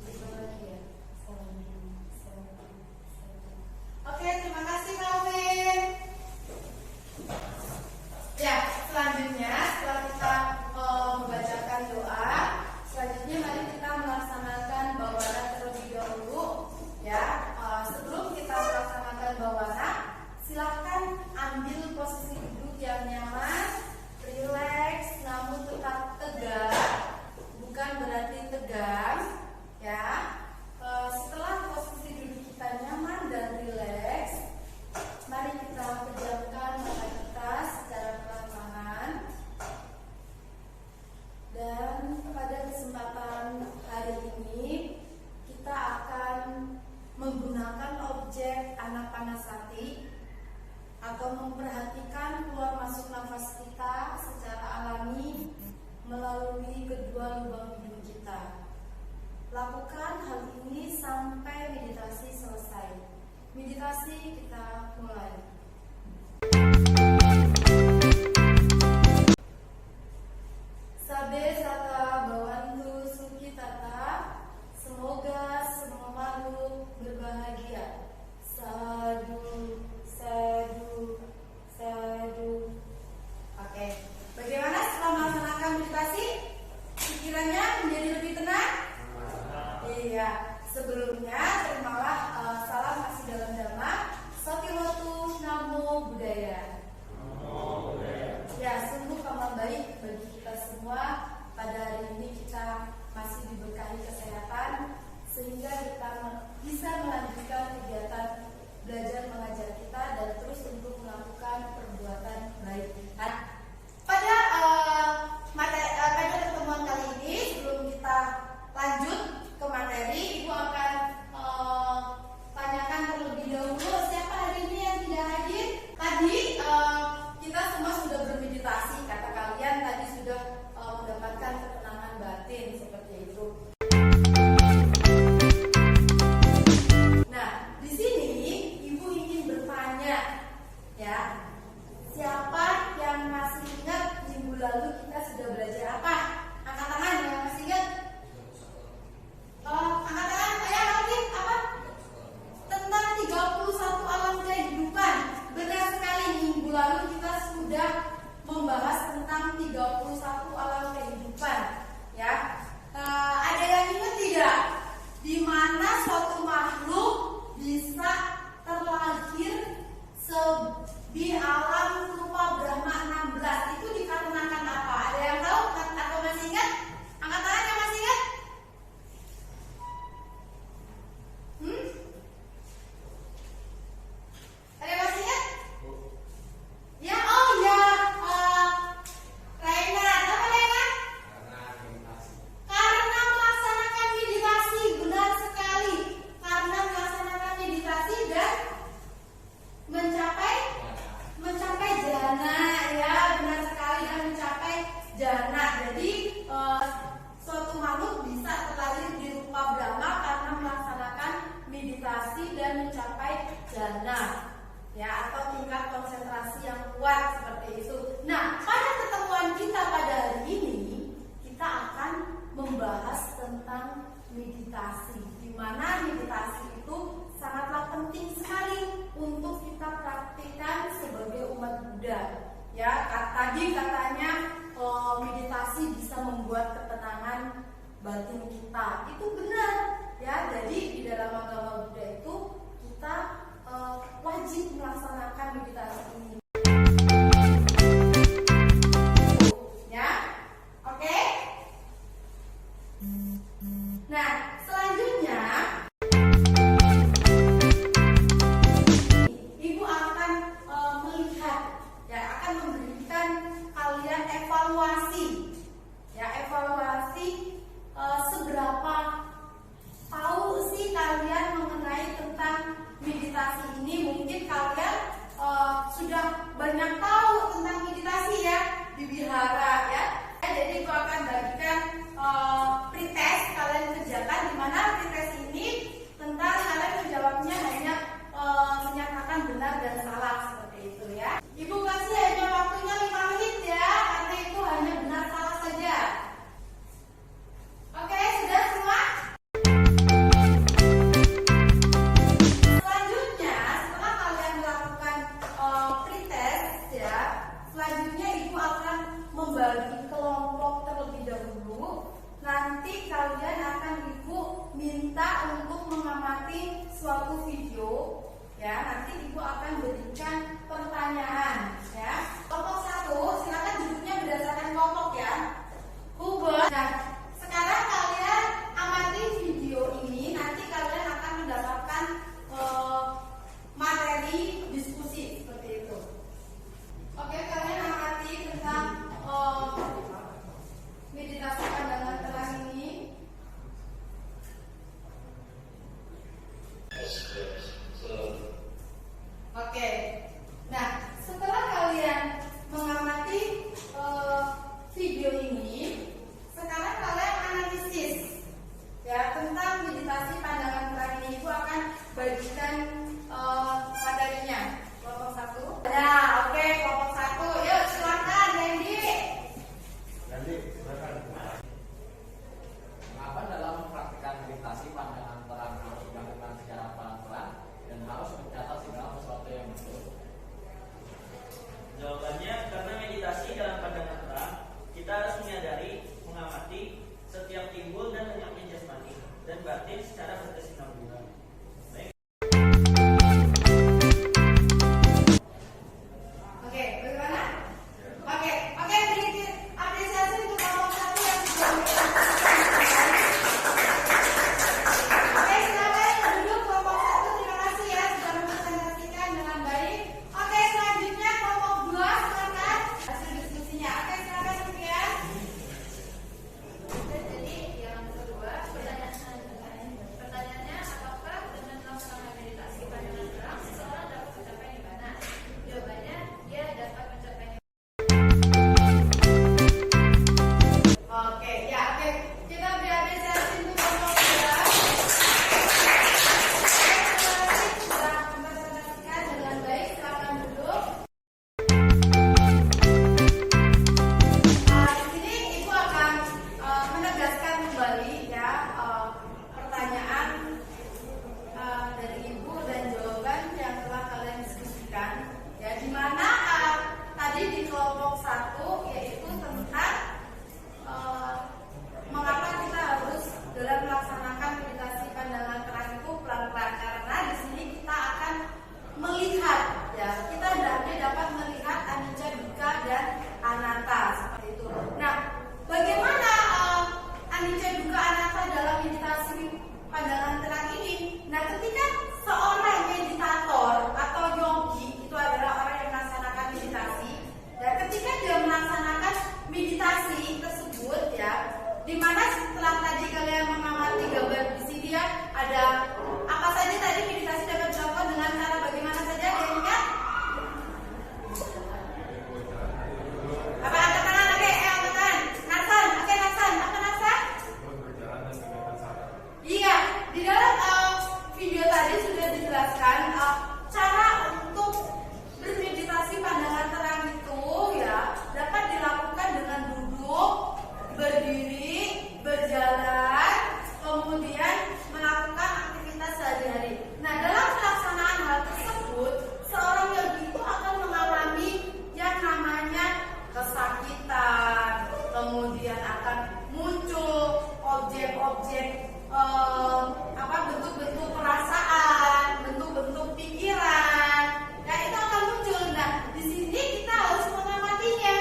berbahagia. Oke, terima kasih Calvin. Ya, selanjutnya setelah kita membacakan doa, selanjutnya mari kita melaksanakan bawana terlebih dahulu. Ya, sebelum kita melaksanakan bawana, silahkan ambil posisi duduk yang nyaman, rileks, namun tetap tegak. Bukan berarti tegang, ya. Setelah posisi duduk kita nyaman dan rileks, mari kita pejamkan mata kita secara perlahan. Dan pada kesempatan hari ini kita akan menggunakan objek anapanasati atau memperhatikan keluar masuk nafas kita secara alami melalui kedua lubang hidung kita. Lakukan hal ini sampai meditasi selesai. Meditasi kita mulai. Sabe sata bawantu suki tata. Semoga semua makhluk berbahagia. Sadu, sadu, sadu. Oke, bagaimana setelah melaksanakan meditasi? Pikirannya menjadi lebih tenang? Iya. Sebelumnya terimalah salam kasih dalam dhamma. Sotilotu namo buddhaya. Ya, sungguh kabar baik bagi kita semua. Pada hari ini kita masih diberkahi kesehatan sehingga kita bisa melanjutkan kegiatan belajar mengajar kita dan terus untuk melakukan perbuatan baik. Pada pertemuan kali ini, sebelum kita lanjut ke materi, Ibu akan tanyakan terlebih dahulu siapa hari ini yang tidak hadir. Tadi kita semua sudah bermeditasi, kata kalian tadi sudah mendapatkan ketenangan batin seperti itu. Nah, di sini Ibu ingin bertanya, ya, siapa yang masih ingat minggu lalu kita sudah belajar apa? Angkat tangan yang masih ingat. Angkat tangan, ya, apa? Tentang 31 alam kehidupan. Benar sekali, minggu lalu kita sudah membahas tentang 31 alam kehidupan, ya. Ada yang ingat tidak? Di mana suatu makhluk bisa terlahir di alam rupa Brahma 16? Itu dikarenakan apa? Ada yang tahu atau masih ingat? Angkat tangan yang masih ingat. Ada yang masih ingat? Ya, oh ya, Raina, apa Raina? Karena melaksanakan meditasi, benar sekali. Karena melaksanakan meditasi dan mencapai jana, ya, benar sekali, dan mencapai jana. Jadi suatu makhluk bisa terlahir di rupa Brahma karena melaksanakan meditasi dan mencapai jana, ya, atau tingkat konsentrasi yang kuat seperti itu. Nah, pada pertemuan kita pada hari ini kita akan membahas tentang meditasi, di mana meditasi itu sangatlah penting sekali untuk kita praktikkan sebagai umat Buddha. Ya, tadi katanya meditasi bisa membuat ketenangan batin kita. Itu benar, ya. Jadi di dalam agama Buddha itu kita wajib melaksanakan meditasi ini. Ya, oke. Nah, selanjutnya Ibu akan melihat, ya, akan memberikan kalian evaluasi, ya, evaluasi seberapa tahu sih kalian mengenai tentang meditasi ini. Mungkin kalian sudah banyak tahu tentang meditasi, ya, di wihara, ya. Jadi aku akan bagikan pretest kalian kerjakan di tentang meditasi pandangan terang ini Ibu akan bagikan materinya. Kelompok 1. Nah, oke, kelompok 1. Yuk, silakan Randy. Randy, silakan. Mengapa dalam mempraktikkan meditasi pandangan terang harus dilakukan secara pelan-pelan dan harus mencatat segala sesuatu yang betul? Jawabannya karena meditasi dalam pandangan terang kita harus menyadari, mengamati setiap timbul dan lenyapnya jasmani dan batin secara berkesinambungan. Oke, bagaimana? Oke, beri apresiasi untuk kelompok 1 yang sudah Oke, silakan duduk kelompok 1. Terima kasih ya sudah mempresentasikan dengan baik. Oke, selanjutnya kelompok 2 silakan hasil diskusinya. Oke, silakan Rupiah. Jadi yang kedua pertanyaannya apakah dengan melaksanakan meditasi pandangan terang seseorang dapat mencapai nirvana? Jawabannya dia dapat mencapai Oke, ya oke. Kita beri apresiasi untuk kelompok 2. Sudah mempresentasikan dengan baik. Silakan duduk. Di sini Ibu akan menegaskan kembali ya pertanyaan dari Ibu dan jawaban yang telah kalian diskusikan ya, di mana tadi di kelompok 1 yaitu tentang mengapa kita harus dalam melaksanakan meditasi pandangan terang itu pelan-pelan, karena di sini kita akan melihat ya, kita hendaknya dapat melihat anicca, dukkha dan anatta seperti itu. Nah, bagaimana anicca, dukkha, anatta dalam meditasi pandangan terang ini? Nah, ketika seorang meditator atau yogi itu adalah orang yang melaksanakan meditasi, dan ketika dia melaksanakan meditasi tersebut ya, dimana setelah tadi kalian mengamati gambar di sini ya, ada apa saja tadi meditasi dapat dilakukan dengan cara bagaimana saja ya, ingat? Apa angkat tangan? Oke, angkat tangan. Nathan, oke Nathan, apa Nathan? Iya, di dalam video tadi sudah dijelaskan cara untuk bermeditasi pandangan terang itu ya dapat dilakukan dengan duduk, berdiri, berjalan, kemudian melakukan aktivitas sehari-hari. Nah, dalam pelaksanaan hal tersebut, seorang yogi itu akan mengalami yang namanya kesakitan, kemudian akan muncul objek-objek bentuk-bentuk perasaan, bentuk-bentuk pikiran, ya itu akan muncul. Nah, di sini kita harus mengamatinya,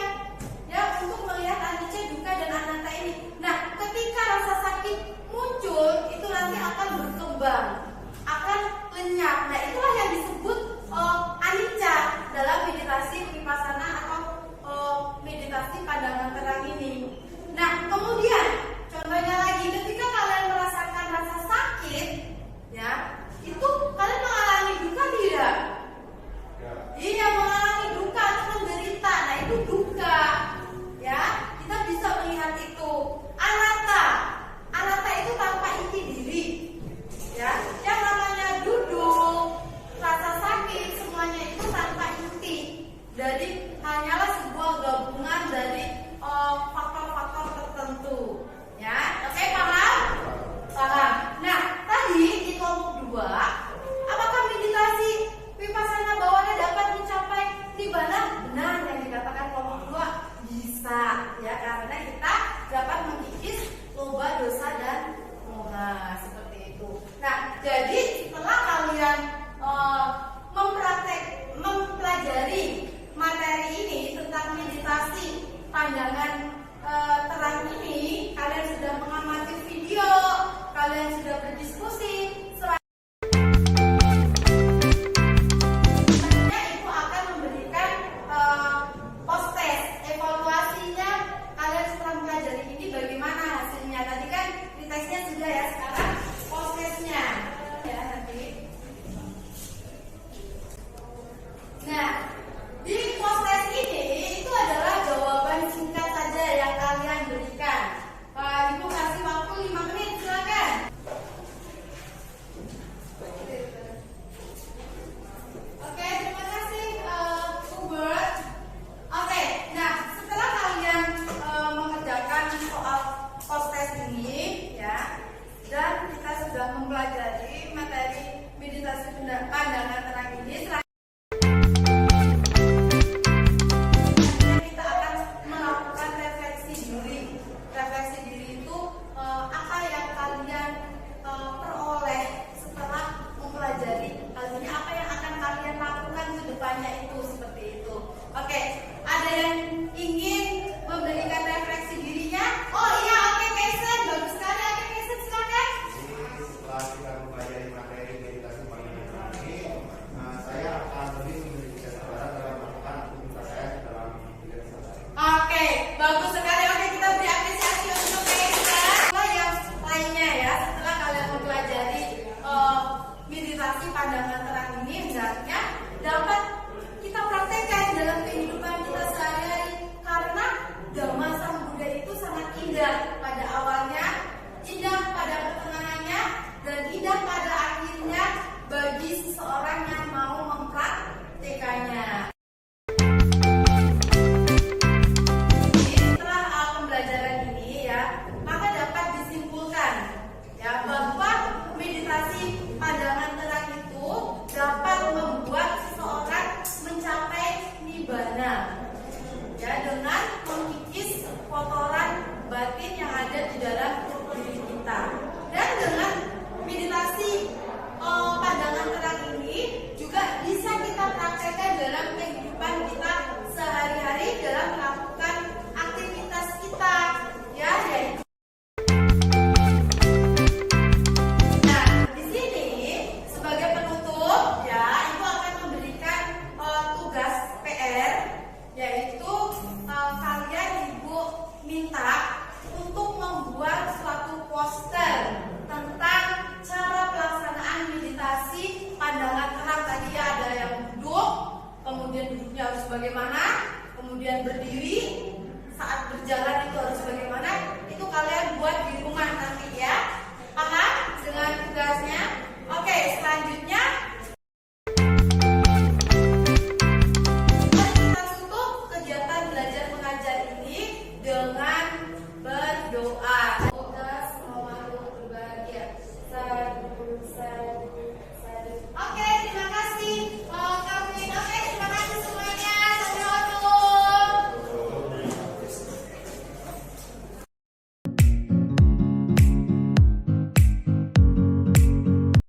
ya untuk melihat anicca, dukkha dan anatta ini. Nah, ketika rasa sakit muncul, itu nanti akan berkembang.